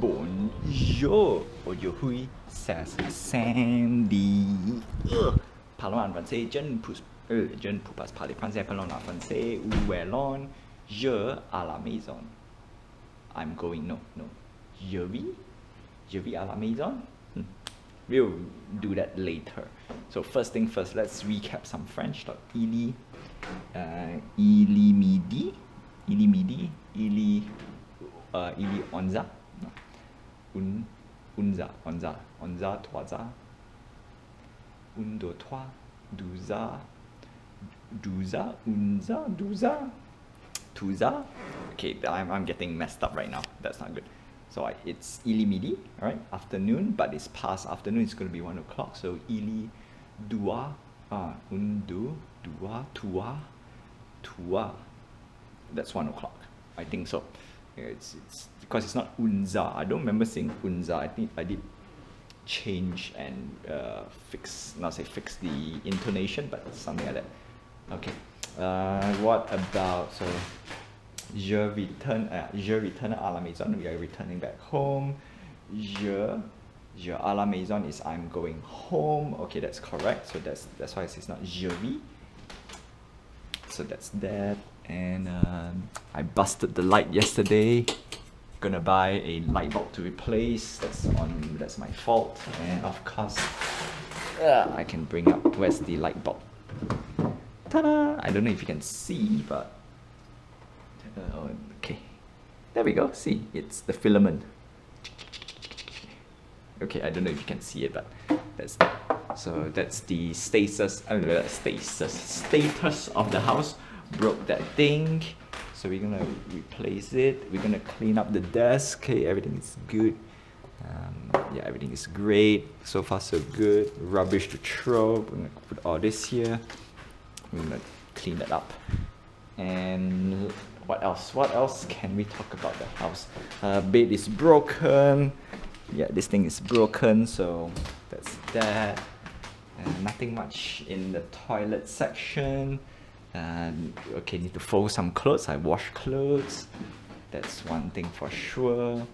Bonjour, aujourd'hui, c'est Sandy. Parlons en français, je ne peux pas parler français, parlons en français. Où allons je à la maison? I'm going, no. Je vais à la maison. We'll do that later. So first thing first, let's recap some French. Il est midi, il est onze. Onze, trois, un, deux, trois, douze, douze. Okay, I'm getting messed up right now. That's not good. So it's il est midi, all right, afternoon, but it's past afternoon. It's going to be 1 o'clock. So il est deux, un, deux, trois. That's 1 o'clock. I think so. It's because it's not unza. I don't remember saying unza. I think I did change and fix the intonation, but something like that. Okay. What about, so je return à la maison. We are returning back home. Je à la maison is I'm going home. Okay, that's correct. So that's why it's not je vais. So that's that. And I busted the light yesterday. Gonna buy a light bulb to replace. That's my fault. And of course, I can bring up, where's the light bulb? Ta-da! I don't know if you can see, but okay, there we go. See, it's the filament. Okay, I don't know if you can see it, but that's the status of the house. Broke that thing, so we're gonna replace it. We're gonna clean up the desk. Okay, everything is good. Yeah, everything is great. So far so good. Rubbish to throw. We're gonna put all this here. We're gonna clean that up. And what else can we talk about the house? Bed is broken. Yeah, this thing is broken, so that's that. Nothing much in the toilet section. Okay, need to fold some clothes. I wash clothes. That's one thing for sure.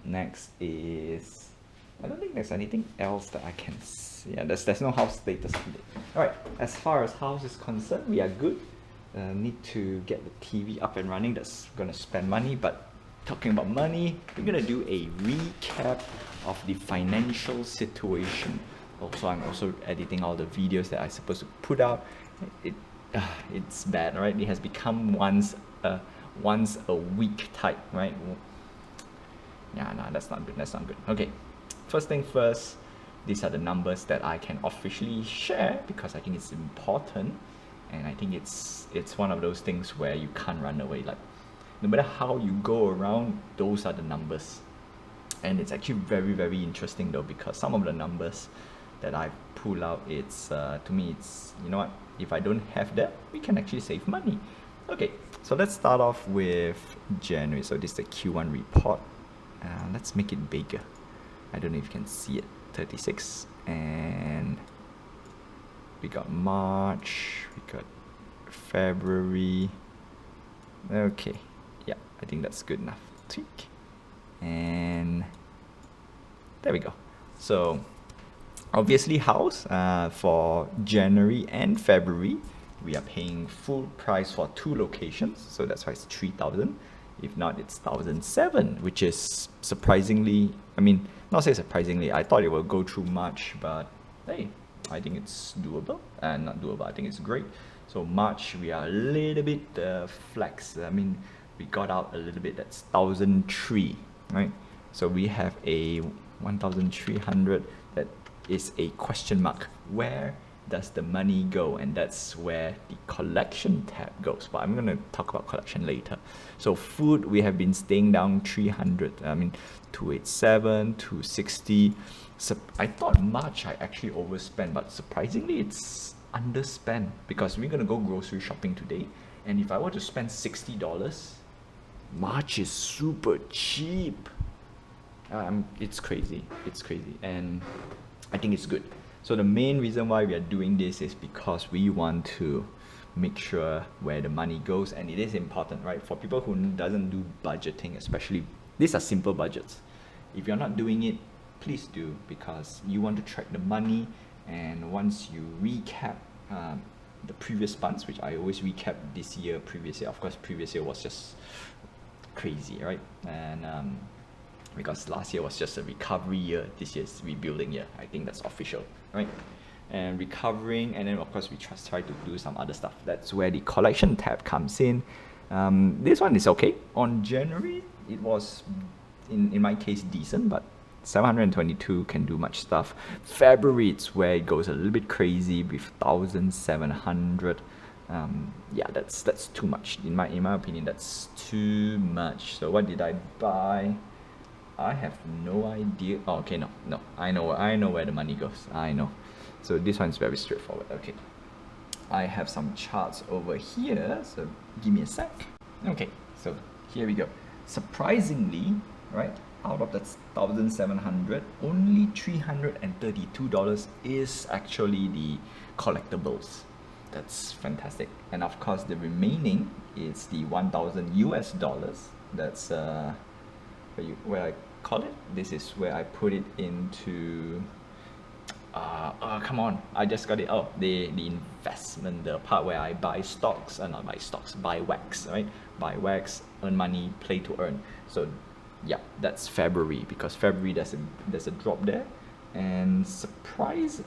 Next is, I don't think there's anything else that I can see. Yeah, there's no house status update. Alright, as far as house is concerned, we are good. Need to get the TV up and running. That's gonna spend money, but talking about money, we're gonna do a recap of the financial situation. Also, I'm also editing all the videos that I'm supposed to put out. It's bad, right? It has become once a week type, right? Yeah, no, that's not good. Okay, first thing first, these are the numbers that I can officially share because I think it's important, and I think it's one of those things where you can't run away. Like, no matter how you go around, those are the numbers. And it's actually very, very interesting though, because some of the numbers that I pull out, it's to me, it's, you know what, if I don't have that, we can actually save money. Okay, so let's start off with January. So this is the Q1 report. Let's make it bigger. I don't know if you can see it. 36, and we got March, we got February. Okay, yeah, I think that's good enough. Tweak, and there we go. So obviously house, for January and February, we are paying full price for 2 locations, so that's why it's 3,000. If not, it's 1,007, which is surprisingly, I mean, not say surprisingly, I thought it would go through March, but hey, I think it's doable. And not doable, I think it's great. So March, we are a little bit flex. I mean, we got out a little bit. That's 1,003, right? So we have a 1,300 that is a question mark. Where does the money go? And that's where the collection tab goes, but I'm gonna talk about collection later. So food, we have been staying down 300. I mean, 287, 260. So I thought March I actually overspent, but surprisingly it's underspent, because we're gonna go grocery shopping today, and if I were to spend $60, March is super cheap. It's crazy, and I think it's good. So the main reason why we are doing this is because we want to make sure where the money goes, and it is important, right? For people who doesn't do budgeting, especially These are simple budgets. If you're not doing it, please do, because you want to track the money. And once you recap the previous months, which I always recap this year, previous year, of course previous year was just crazy, right? And because last year was just a recovery year, this year is rebuilding year. I think that's official, right? And recovering, and then of course we just try to do some other stuff. That's where the collection tab comes in. This one is okay. On January, it was, in my case, decent, but 722 can do much stuff. February, it's where it goes a little bit crazy with 1,700. Yeah, that's too much. In my opinion, that's too much. So what did I buy? I have no idea. Oh, okay, no, I know where the money goes. I know. So this one's very straightforward. Okay, I have some charts over here, so give me a sec. Okay, so here we go. Surprisingly, right, out of that 1,700, only $332 is actually the collectibles. That's fantastic. And of course, the remaining is the 1,000 US dollars. That's where I call it. This is where I put it into. Come on, I just got it. Oh, the investment, the part where I buy stocks, not buy stocks, buy wax, right? Buy wax, earn money, play to earn. So yeah, that's February, because February there's a drop there, and surprisingly,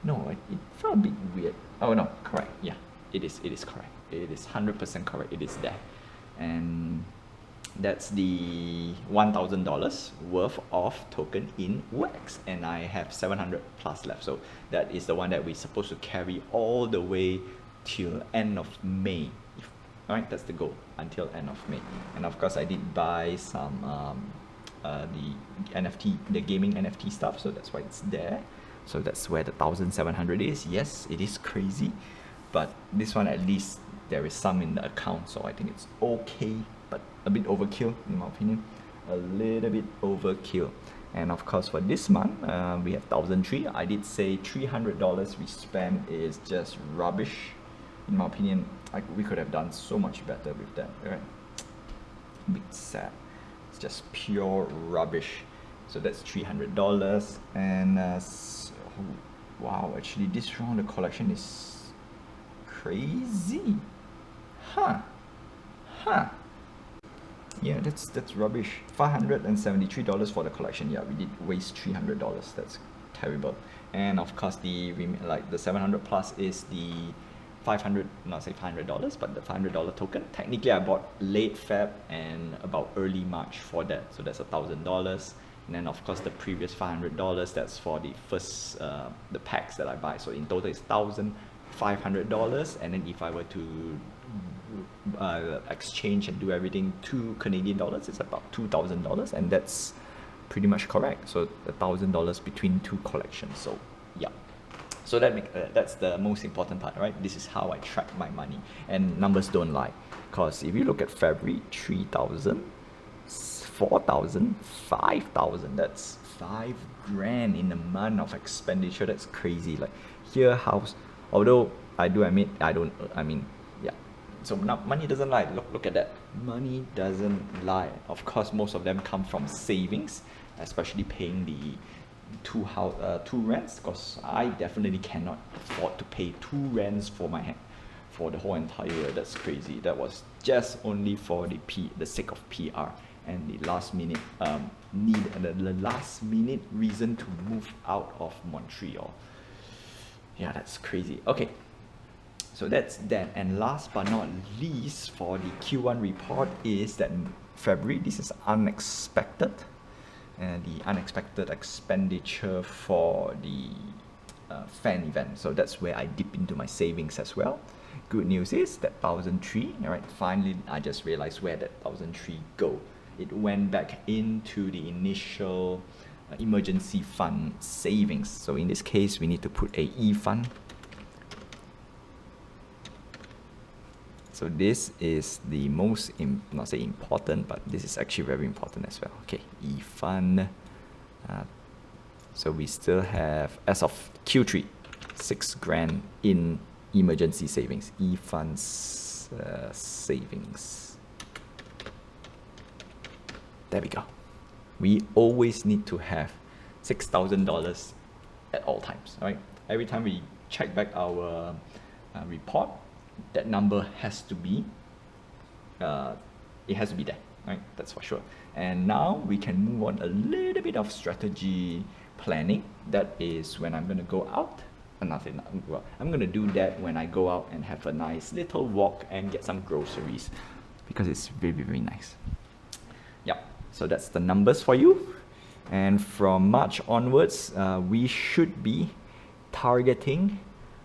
no, it felt a bit weird. Oh no, correct. Yeah, it is correct. It is 100% correct. It is there, and that's the $1,000 worth of token in wax, and I have 700 plus left. So that is the one that we're supposed to carry all the way till end of May. Alright, that's the goal, until end of May. And of course, I did buy some the NFT, the gaming NFT stuff, so that's why it's there. So that's where the 1,700 is. Yes, it is crazy, but this one at least there is some in the account, so I think it's okay, but a bit overkill in my opinion. A little bit overkill. And of course, for this month, we have 1,003. I did say $300 we spent is just rubbish. In my opinion, we could have done so much better with that, right? A bit sad. It's just pure rubbish. So that's $300. And so, wow, actually this round the collection is crazy. Yeah, that's rubbish. $573 for the collection. Yeah, we did waste $300. That's terrible. And of course, the 700 plus is the not say $500, but the $500 token. Technically, I bought late Feb and about early March for that, so that's $1,000. And then of course the previous $500, that's for the first the packs that I buy. So in total it's $1,500. And then if I were to exchange and do everything to Canadian dollars, it's about $2,000, and that's pretty much correct. So $1,000 between two collections. So yeah. So that's the most important part, right? This is how I track my money, and numbers don't lie. Because if you look at February, 3,000, 4,000, 5,000. That's $5,000 in a month of expenditure. That's crazy. Like here, house. Although I do admit yeah. So now money doesn't lie. Look at that. Money doesn't lie. Of course, most of them come from savings, especially paying the two rents, because I definitely cannot afford to pay 2 rents for the whole entire year. That's crazy. That was just only for the sake of PR and the last minute the last minute reason to move out of Montreal. Yeah, that's crazy. Okay, so that's that. And last but not least, for the Q1 report is that February, this is unexpected. And the unexpected expenditure for the fan event. So that's where I dip into my savings as well. Good news is that 1,003, all right, finally I just realized where that 1,003 go. It went back into the initial emergency fund savings. So in this case, we need to put a E fund. So this is the most, not say important, but this is actually very important as well. Okay, E-Fund. So we still have, as of Q3, $6,000 in emergency savings. E-Funds savings. There we go. We always need to have $6,000 at all times, right? Every time we check back our report, that number has to be, it has to be there, right? That's for sure. And now we can move on a little bit of strategy planning. That is when I'm going to go out. Well, I'm going to do that when I go out and have a nice little walk and get some groceries, because it's very, very nice. Yep, so that's the numbers for you. And from March onwards, we should be targeting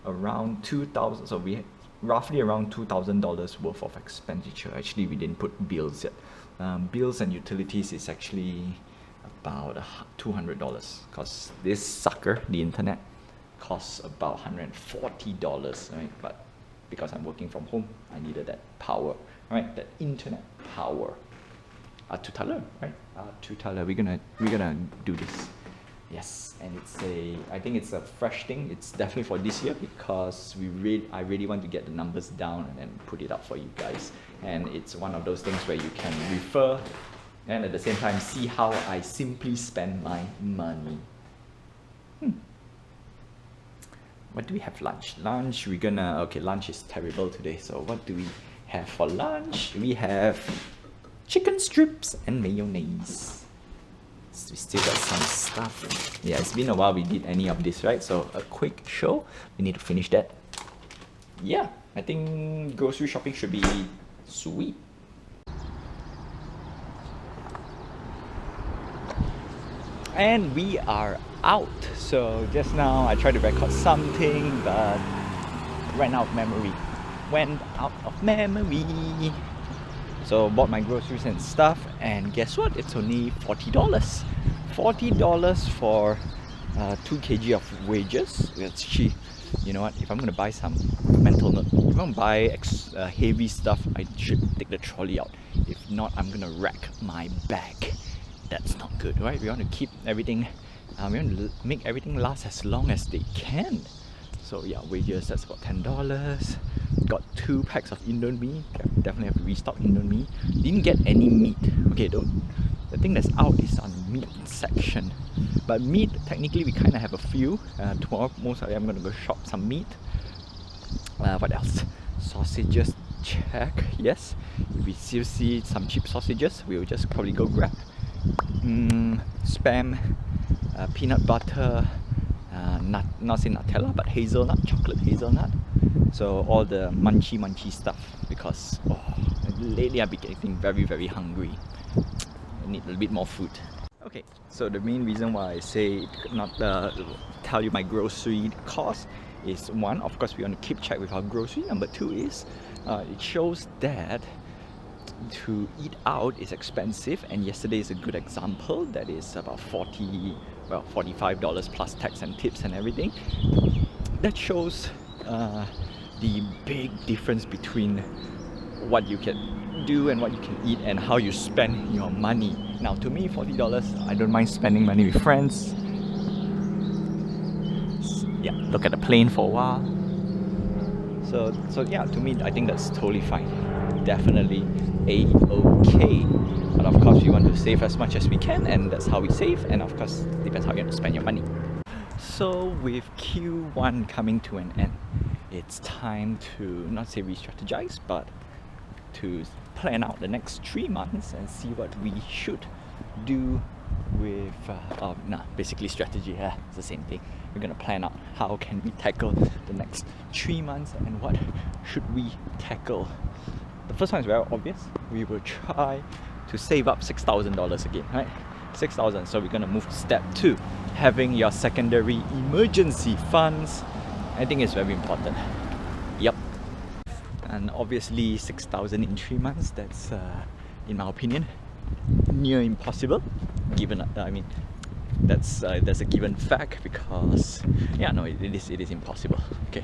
around 2,000. So we roughly around $2,000 worth of expenditure. Actually, we didn't put bills yet. Bills and utilities is actually about $200, because this sucker, the internet, costs about $140, right? But because I'm working from home, I needed that power, right? That internet power. $2, right? $2. We're gonna do this. Yes, and I think it's a fresh thing. It's definitely for this year, because I really want to get the numbers down and then put it up for you guys. And it's one of those things where you can refer and at the same time see how I simply spend my money. What do we have lunch? Lunch, lunch is terrible today. So what do we have for lunch? We have chicken strips and mayonnaise. So we still got some stuff. Yeah, it's been a while we did any of this, right? So a quick show. We need to finish that. Yeah, I think grocery shopping should be sweet. And we are out. So just now I tried to record something, but ran out of memory. Went out of memory. So bought my groceries and stuff, and guess what? It's only $40. $40 for 2 kg of wages. It's cheap. You know what? If I'm gonna buy some mental note, if I'm gonna buy heavy stuff, I should take the trolley out. If not, I'm gonna wreck my bag. That's not good, right? We want to keep everything. We want to make everything last as long as they can. So yeah, wages, that's about $10. Got 2 packs of Indomie. Definitely have to restock Indomie. Didn't get any meat. Okay, the thing that's out is on meat section. But meat, technically we kind of have a few. Tomorrow, most likely I'm going to go shop some meat. What else? Sausages, check. Yes. If we still see some cheap sausages, we'll just probably go grab. Spam, peanut butter, not say Nutella, but hazelnut, chocolate hazelnut. So all the munchy stuff, because lately I've been getting very, very hungry. I need a little bit more food. Okay, so the main reason why I say not tell you my grocery cost is, one, of course we want to keep check with our grocery. Number 2 is it shows that to eat out is expensive, and yesterday is a good example. That is about $45 plus tax and tips and everything. That shows the big difference between what you can do and what you can eat and how you spend your money. Now to me, $40, I don't mind spending money with friends. Yeah, look at the plane for a while. So yeah, to me, I think that's totally fine. Definitely A-okay. But of course, we want to save as much as we can, and that's how we save. And of course, depends how you want to spend your money. So with Q1 coming to an end, it's time to not say re-strategize, but to plan out the next 3 months and see what we should do with basically strategy. It's the same thing. We're gonna plan out how can we tackle the next 3 months and what should we tackle. The first one is very obvious. We will try to save up $6,000 again, right? 6,000. So we're gonna move to step 2, having your secondary emergency funds. I think it's very important. Yep. And obviously 6,000 in 3 months, that's in my opinion near impossible, given that's a given fact, because it is impossible. Okay.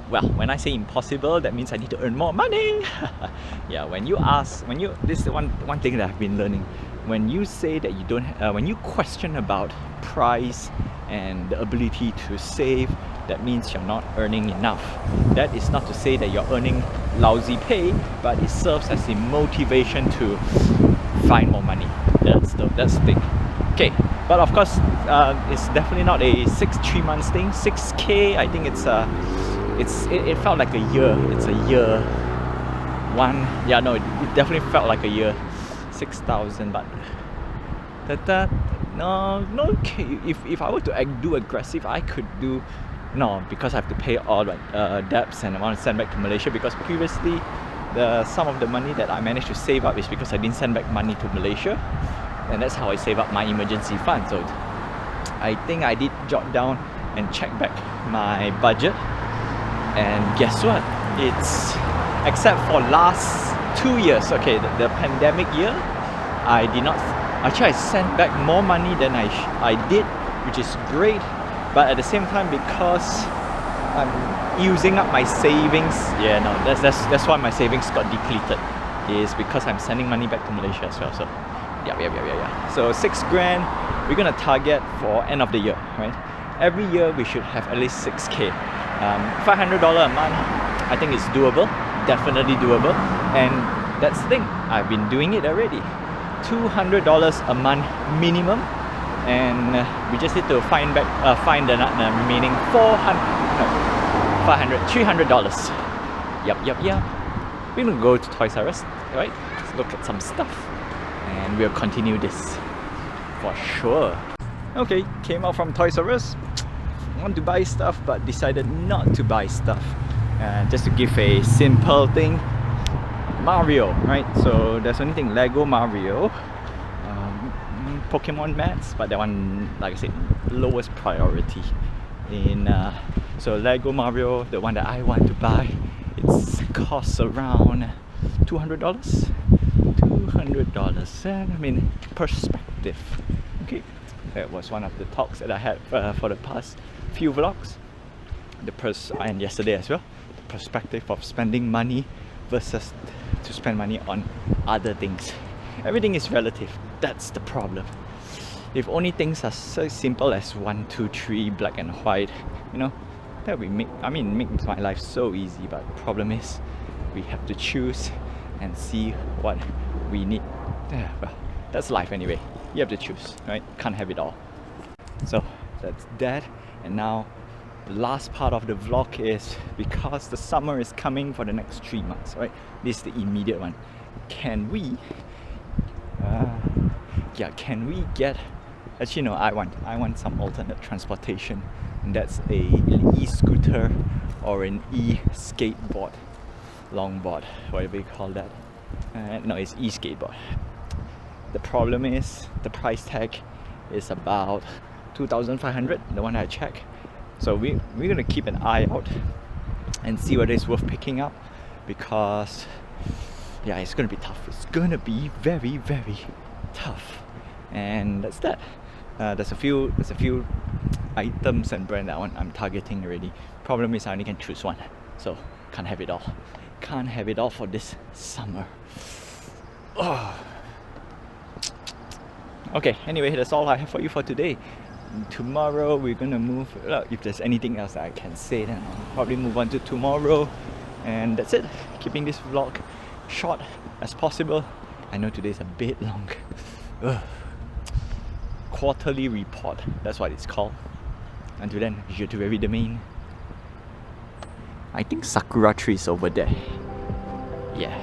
Well, when I say impossible, that means I need to earn more money. Yeah, this is one thing that I've been learning. When you say that you don't, when you question about price and the ability to save, that means you're not earning enough. That is not to say that you're earning lousy pay, but it serves as a motivation to find more money. That's the thing. Okay, but of course, it's definitely not a 3 months thing. 6K, I think it felt like a year. It's a year. It definitely felt like a year. 6,000, but no. If I were to do aggressive, I could do. No, because I have to pay all my debts and I want to send back to Malaysia, because previously some of the money that I managed to save up is because I didn't send back money to Malaysia, and that's how I save up my emergency fund. So I think I did jot down and check back my budget, and guess what? It's, except for last 2 years, okay, the pandemic year, I did not. Actually, I sent back more money than I did, which is great. But at the same time, because I'm using up my savings, that's why my savings got depleted. Is because I'm sending money back to Malaysia as well. So yeah. So 6 grand, we're gonna target for end of the year, right? Every year we should have at least 6K. $500 a month, I think it's doable, definitely doable. And that's the thing, I've been doing it already. $200 a month minimum. And we just need to find the remaining $300. Yep. We're gonna go to Toys R Us, right? Let's look at some stuff, and we'll continue this for sure. Okay, came out from Toys R Us. Want to buy stuff, but decided not to buy stuff. Just to give a simple thing, Mario, right? So there's only thing Lego Mario. Pokemon mats, but that one, like I said, lowest priority. So Lego Mario, the one that I want to buy, it costs around $200. And I mean, perspective. Okay, that was one of the talks that I had for the past few vlogs. And yesterday as well. The perspective of spending money versus to spend money on other things. Everything is relative. That's the problem. If only things are so simple as 1, 2, 3, black and white, that would makes my life so easy. But the problem is, we have to choose and see what we need. Well, that's life anyway. You have to choose, right? Can't have it all. So that's that. And now the last part of the vlog is, because the summer is coming for the next 3 months, right? This is the immediate one. Can we get, actually no, I want some alternate transportation, and that's an e-scooter or an e-skateboard, longboard, whatever you call that. No, it's e-skateboard. The problem is the price tag is about 2,500, the one I checked. So we're gonna keep an eye out and see whether it's worth picking up, because yeah, it's gonna be tough. It's gonna be very, very tough. And that's that. There's a few items and brands that I'm targeting already. Problem is I only can choose one, so can't have it all. Can't have it all for this summer. Oh. Okay, anyway, that's all I have for you for today. Tomorrow we're gonna move. If there's anything else that I can say, then I'll probably move on to tomorrow. And that's it. Keeping this vlog short as possible. I know today's a bit long. Quarterly report, that's what it's called. Until then, je te revis demain. I think Sakura tree is over there. Yeah.